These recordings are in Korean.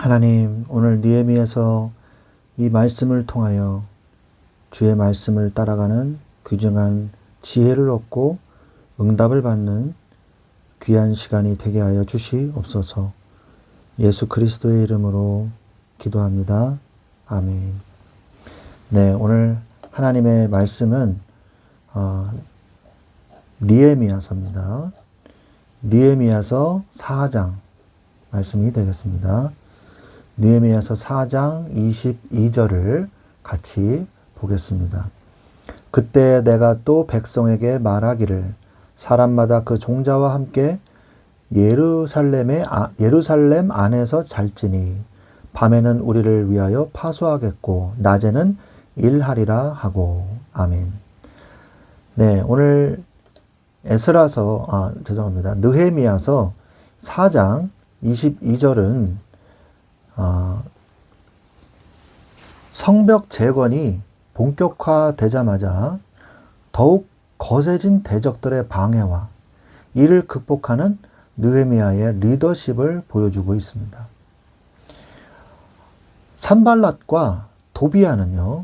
하나님, 오늘 느헤미야서 이 말씀을 통하여 주의 말씀을 따라가는 귀중한 지혜를 얻고 응답을 받는 귀한 시간이 되게 하여 주시옵소서. 예수 그리스도의 이름으로 기도합니다. 아멘. 네, 오늘 하나님의 말씀은 느헤미야서입니다. 느헤미야서 4장 말씀이 되겠습니다. 느헤미야서 4장 22절을 같이 보겠습니다. 그때 내가 또 백성에게 말하기를 사람마다 그 종자와 함께 예루살렘 안에서 잘지니 밤에는 우리를 위하여 파수하겠고 낮에는 일하리라 하고. 아멘. 네, 오늘 느헤미야서 4장 22절은 성벽 재건이 본격화되자마자 더욱 거세진 대적들의 방해와 이를 극복하는 느헤미야의 리더십을 보여주고 있습니다. 산발랏과 도비아는요,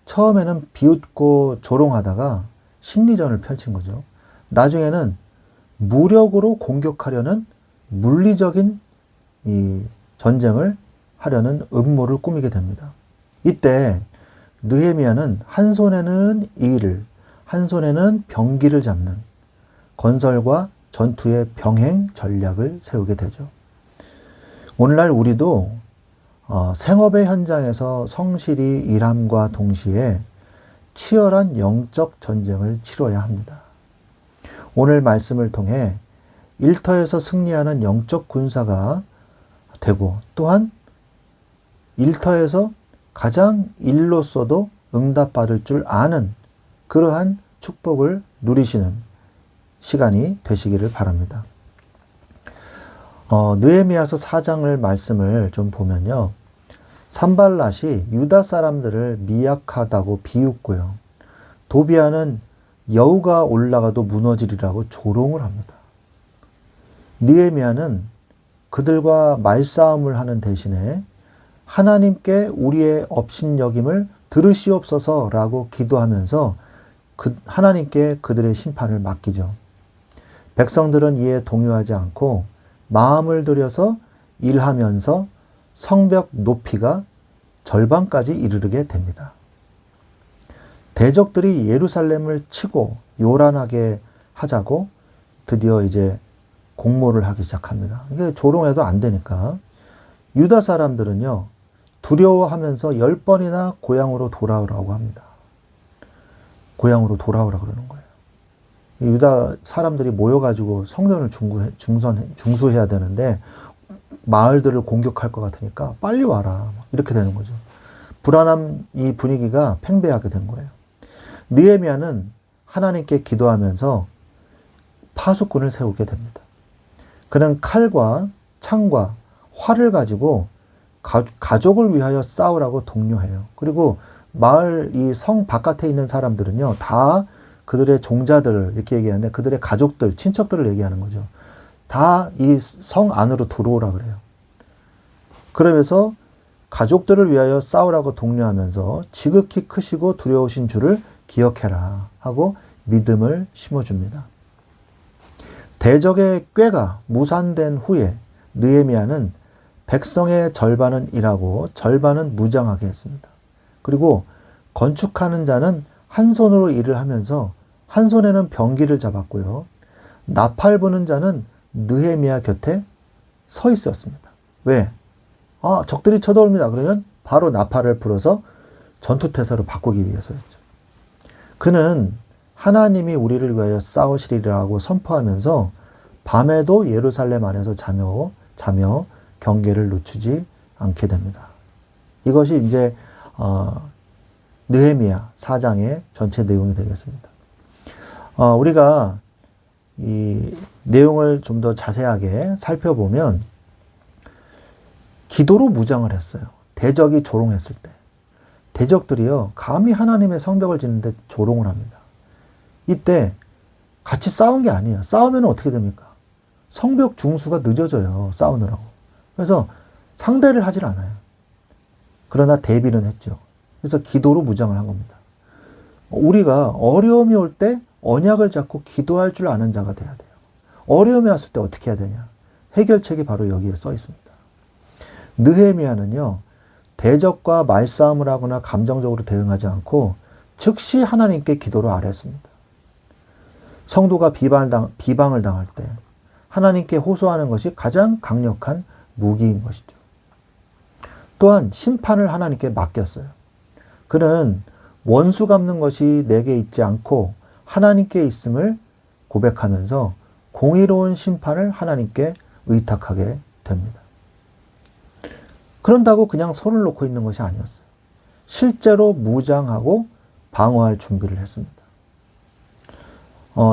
처음에는 비웃고 조롱하다가 심리전을 펼친 거죠. 나중에는 무력으로 공격하려는 물리적인 이 전쟁을 하려는 음모를 꾸미게 됩니다. 이때 느헤미야는 한 손에는 이를, 한 손에는 병기를 잡는 건설과 전투의 병행 전략을 세우게 되죠. 오늘날 우리도 생업의 현장에서 성실히 일함과 동시에 치열한 영적 전쟁을 치러야 합니다. 오늘 말씀을 통해 일터에서 승리하는 영적 군사가 되고 또한 일터에서 가장 일로서도 응답받을 줄 아는 그러한 축복을 누리시는 시간이 되시기를 바랍니다. 느헤미야서 4장을 말씀을 좀 보면요. 산발랏이 유다 사람들을 미약하다고 비웃고요. 도비아는 여우가 올라가도 무너지리라고 조롱을 합니다. 느헤미야는 그들과 말싸움을 하는 대신에 하나님께 우리의 업신여김을 들으시옵소서라고 기도하면서 하나님께 그들의 심판을 맡기죠. 백성들은 이에 동요하지 않고 마음을 들여서 일하면서 성벽 높이가 절반까지 이르게 됩니다. 대적들이 예루살렘을 치고 요란하게 하자고 드디어 이제 공모를 하기 시작합니다. 이게 조롱해도 안 되니까. 유다 사람들은요, 두려워하면서 10번이나 고향으로 돌아오라고 합니다. 고향으로 돌아오라 그러는 거예요. 유다 사람들이 모여가지고 성전을 중수해야 되는데 마을들을 공격할 것 같으니까 빨리 와라. 이렇게 되는 거죠. 불안한 이 분위기가 팽배하게 된 거예요. 느헤미야는 하나님께 기도하면서 파수꾼을 세우게 됩니다. 그는 칼과 창과 활을 가지고 가족을 위하여 싸우라고 독려해요. 그리고 마을 이 성 바깥에 있는 사람들은요, 다 그들의 종자들을 이렇게 얘기하는데 그들의 가족들, 친척들을 얘기하는 거죠. 다 이 성 안으로 들어오라 그래요. 그러면서 가족들을 위하여 싸우라고 독려하면서 지극히 크시고 두려우신 주를 기억해라 하고 믿음을 심어줍니다. 대적의 꾀가 무산된 후에 느헤미야는 백성의 절반은 일하고 절반은 무장하게 했습니다. 그리고 건축하는 자는 한 손으로 일을 하면서 한 손에는 병기를 잡았고요. 나팔 부는 자는 느헤미야 곁에 서 있었습니다. 왜? 적들이 쳐들어옵니다. 그러면 바로 나팔을 불어서 전투태세로 바꾸기 위해서였죠. 그는 하나님이 우리를 위하여 싸우시리라고 선포하면서 밤에도 예루살렘 안에서 자며 경계를 늦추지 않게 됩니다. 이것이 이제 느헤미야 4장의 전체 내용이 되겠습니다. 우리가 이 내용을 좀 더 자세하게 살펴보면 기도로 무장을 했어요. 대적이 조롱했을 때. 대적들이요, 감히 하나님의 성벽을 짓는데 조롱을 합니다. 이때 같이 싸운 게 아니에요. 싸우면 어떻게 됩니까? 성벽 중수가 늦어져요. 싸우느라고. 그래서 상대를 하질 않아요. 그러나 대비는 했죠. 그래서 기도로 무장을 한 겁니다. 우리가 어려움이 올 때 언약을 잡고 기도할 줄 아는 자가 돼야 돼요. 어려움이 왔을 때 어떻게 해야 되냐? 해결책이 바로 여기에 써 있습니다. 느헤미야는요, 대적과 말싸움을 하거나 감정적으로 대응하지 않고 즉시 하나님께 기도를 아뢰었습니다. 성도가 비방을 당할 때 하나님께 호소하는 것이 가장 강력한 무기인 것이죠. 또한 심판을 하나님께 맡겼어요. 그는 원수 갚는 것이 내게 있지 않고 하나님께 있음을 고백하면서 공의로운 심판을 하나님께 의탁하게 됩니다. 그런다고 그냥 손을 놓고 있는 것이 아니었어요. 실제로 무장하고 방어할 준비를 했습니다.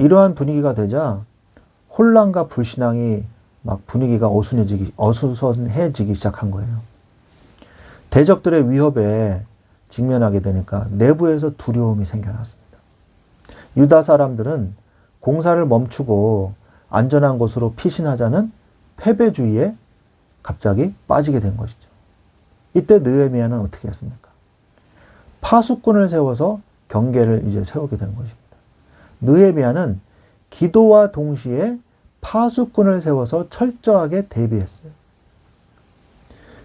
이러한 분위기가 되자 혼란과 불신앙이 막 분위기가 어수선해지기 시작한 거예요. 대적들의 위협에 직면하게 되니까 내부에서 두려움이 생겨났습니다. 유다 사람들은 공사를 멈추고 안전한 곳으로 피신하자는 패배주의에 갑자기 빠지게 된 것이죠. 이때 느헤미야는 어떻게 했습니까? 파수꾼을 세워서 경계를 이제 세우게 되는 것입니다. 느헤미야는 기도와 동시에 파수꾼을 세워서 철저하게 대비했어요.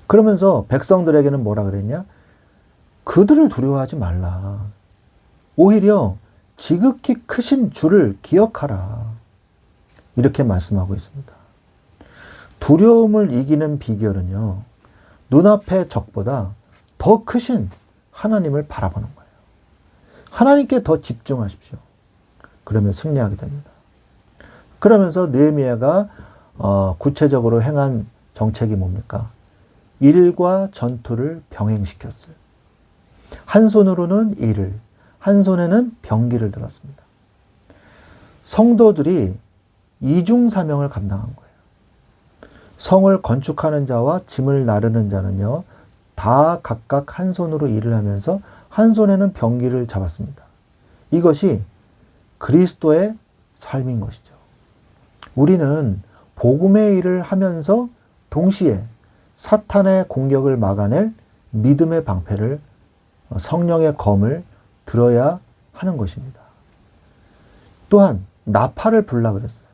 그러면서 백성들에게는 뭐라 그랬냐? 그들을 두려워하지 말라. 오히려 지극히 크신 주를 기억하라. 이렇게 말씀하고 있습니다. 두려움을 이기는 비결은요, 눈앞의 적보다 더 크신 하나님을 바라보는 거예요. 하나님께 더 집중하십시오. 그러면 승리하게 됩니다. 그러면서 느헤미야가 구체적으로 행한 정책이 뭡니까? 일과 전투를 병행시켰어요. 한 손으로는 일을, 한 손에는 병기를 들었습니다. 성도들이 이중사명을 감당한 거예요. 성을 건축하는 자와 짐을 나르는 자는요, 다 각각 한 손으로 일을 하면서 한 손에는 병기를 잡았습니다. 이것이 그리스도의 삶인 것이죠. 우리는 복음의 일을 하면서 동시에 사탄의 공격을 막아낼 믿음의 방패를, 성령의 검을 들어야 하는 것입니다. 또한 나팔을 불라 그랬어요.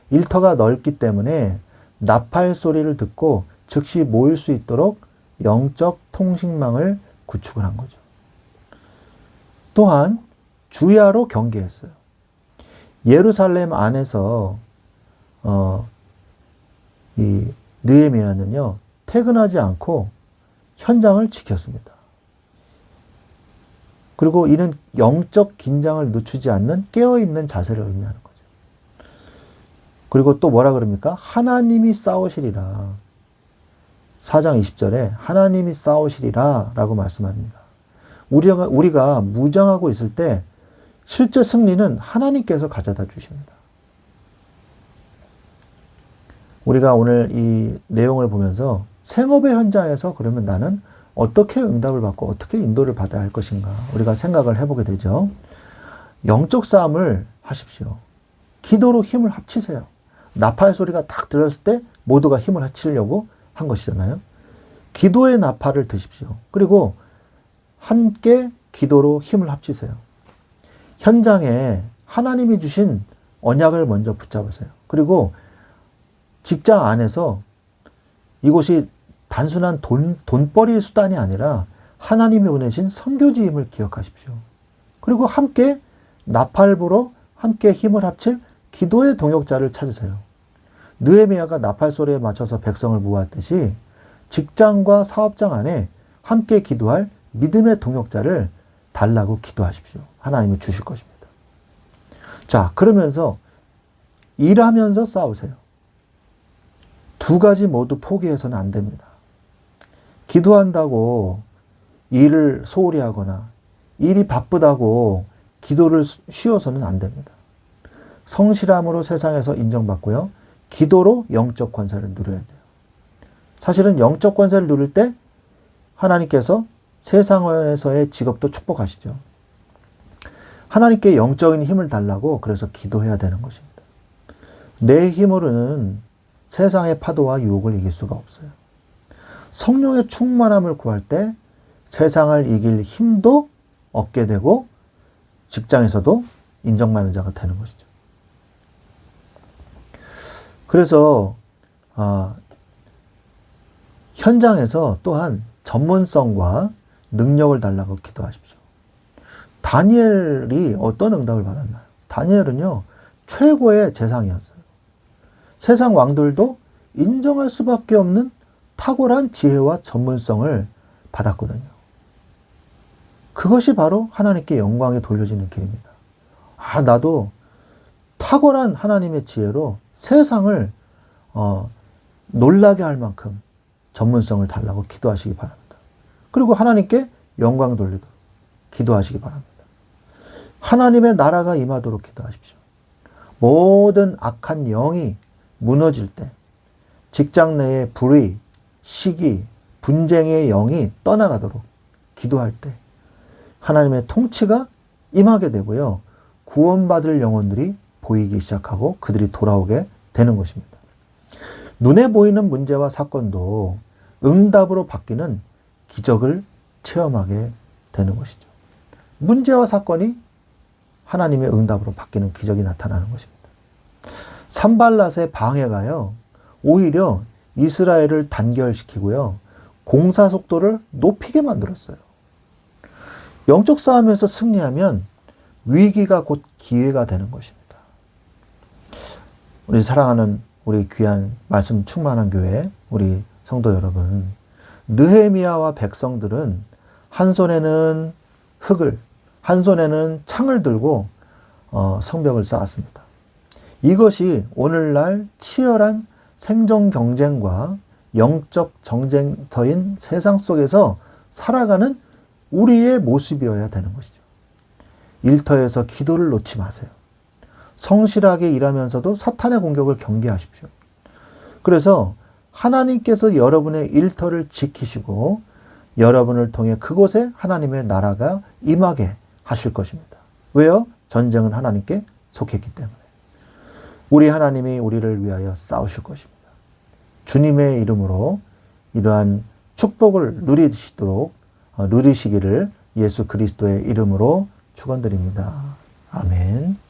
일터가 넓기 때문에 나팔 소리를 듣고 즉시 모일 수 있도록 영적 통신망을 구축을 한 거죠. 또한 주야로 경계했어요. 예루살렘 안에서 이 느헤미야는요, 퇴근하지 않고 현장을 지켰습니다. 그리고 이는 영적 긴장을 늦추지 않는 깨어있는 자세를 의미하는 거죠. 그리고 또 뭐라 그럽니까? 하나님이 싸우시리라. 4장 20절에 하나님이 싸우시리라 라고 말씀합니다. 우리가 무장하고 있을 때 실제 승리는 하나님께서 가져다 주십니다. 우리가 오늘 이 내용을 보면서 생업의 현장에서 그러면 나는 어떻게 응답을 받고 어떻게 인도를 받아야 할 것인가 우리가 생각을 해보게 되죠. 영적 싸움을 하십시오. 기도로 힘을 합치세요. 나팔 소리가 딱 들렸을 때 모두가 힘을 합치려고 한 것이잖아요. 기도의 나팔을 드십시오. 그리고 함께 기도로 힘을 합치세요. 현장에 하나님이 주신 언약을 먼저 붙잡으세요. 그리고 직장 안에서 이곳이 단순한 돈벌이 수단이 아니라 하나님이 보내신 선교지임을 기억하십시오. 그리고 함께 나팔 불어 함께 힘을 합칠 기도의 동역자를 찾으세요. 느헤미야가 나팔 소리에 맞춰서 백성을 모았듯이 직장과 사업장 안에 함께 기도할 믿음의 동역자를 달라고 기도하십시오. 하나님이 주실 것입니다. 자, 그러면서 일하면서 싸우세요. 두 가지 모두 포기해서는 안 됩니다. 기도한다고 일을 소홀히 하거나 일이 바쁘다고 기도를 쉬어서는 안 됩니다. 성실함으로 세상에서 인정받고요. 기도로 영적 권세를 누려야 돼요. 사실은 영적 권세를 누릴 때 하나님께서 세상에서의 직업도 축복하시죠. 하나님께 영적인 힘을 달라고 그래서 기도해야 되는 것입니다. 내 힘으로는 세상의 파도와 유혹을 이길 수가 없어요. 성령의 충만함을 구할 때 세상을 이길 힘도 얻게 되고 직장에서도 인정받는 자가 되는 것이죠. 그래서 현장에서 또한 전문성과 능력을 달라고 기도하십시오. 다니엘이 어떤 응답을 받았나요? 다니엘은요, 최고의 재상이었어요. 세상 왕들도 인정할 수밖에 없는 탁월한 지혜와 전문성을 받았거든요. 그것이 바로 하나님께 영광이 돌려지는 길입니다. 나도 탁월한 하나님의 지혜로 세상을 놀라게 할 만큼 전문성을 달라고 기도하시기 바랍니다. 그리고 하나님께 영광 돌리도록 기도하시기 바랍니다. 하나님의 나라가 임하도록 기도하십시오. 모든 악한 영이 무너질 때, 직장 내의 불의, 시기, 분쟁의 영이 떠나가도록 기도할 때 하나님의 통치가 임하게 되고요. 구원받을 영혼들이 보이기 시작하고 그들이 돌아오게 되는 것입니다. 눈에 보이는 문제와 사건도 응답으로 바뀌는 기적을 체험하게 되는 것이죠. 문제와 사건이 하나님의 응답으로 바뀌는 기적이 나타나는 것입니다. 산발랏의 방해가요, 오히려 이스라엘을 단결시키고요, 공사 속도를 높이게 만들었어요. 영적 싸움에서 승리하면 위기가 곧 기회가 되는 것입니다. 우리 사랑하는 우리 귀한 말씀 충만한 교회, 우리 성도 여러분, 느헤미야와 백성들은 한 손에는 흙을, 한 손에는 창을 들고 성벽을 쌓았습니다. 이것이 오늘날 치열한 생존 경쟁과 영적 정쟁터인 세상 속에서 살아가는 우리의 모습이어야 되는 것이죠. 일터에서 기도를 놓지 마세요. 성실하게 일하면서도 사탄의 공격을 경계하십시오. 그래서 하나님께서 여러분의 일터를 지키시고 여러분을 통해 그곳에 하나님의 나라가 임하게 하실 것입니다. 왜요? 전쟁은 하나님께 속했기 때문에. 우리 하나님이 우리를 위하여 싸우실 것입니다. 주님의 이름으로 이러한 축복을 누리시기를 예수 그리스도의 이름으로 축원드립니다. 아멘.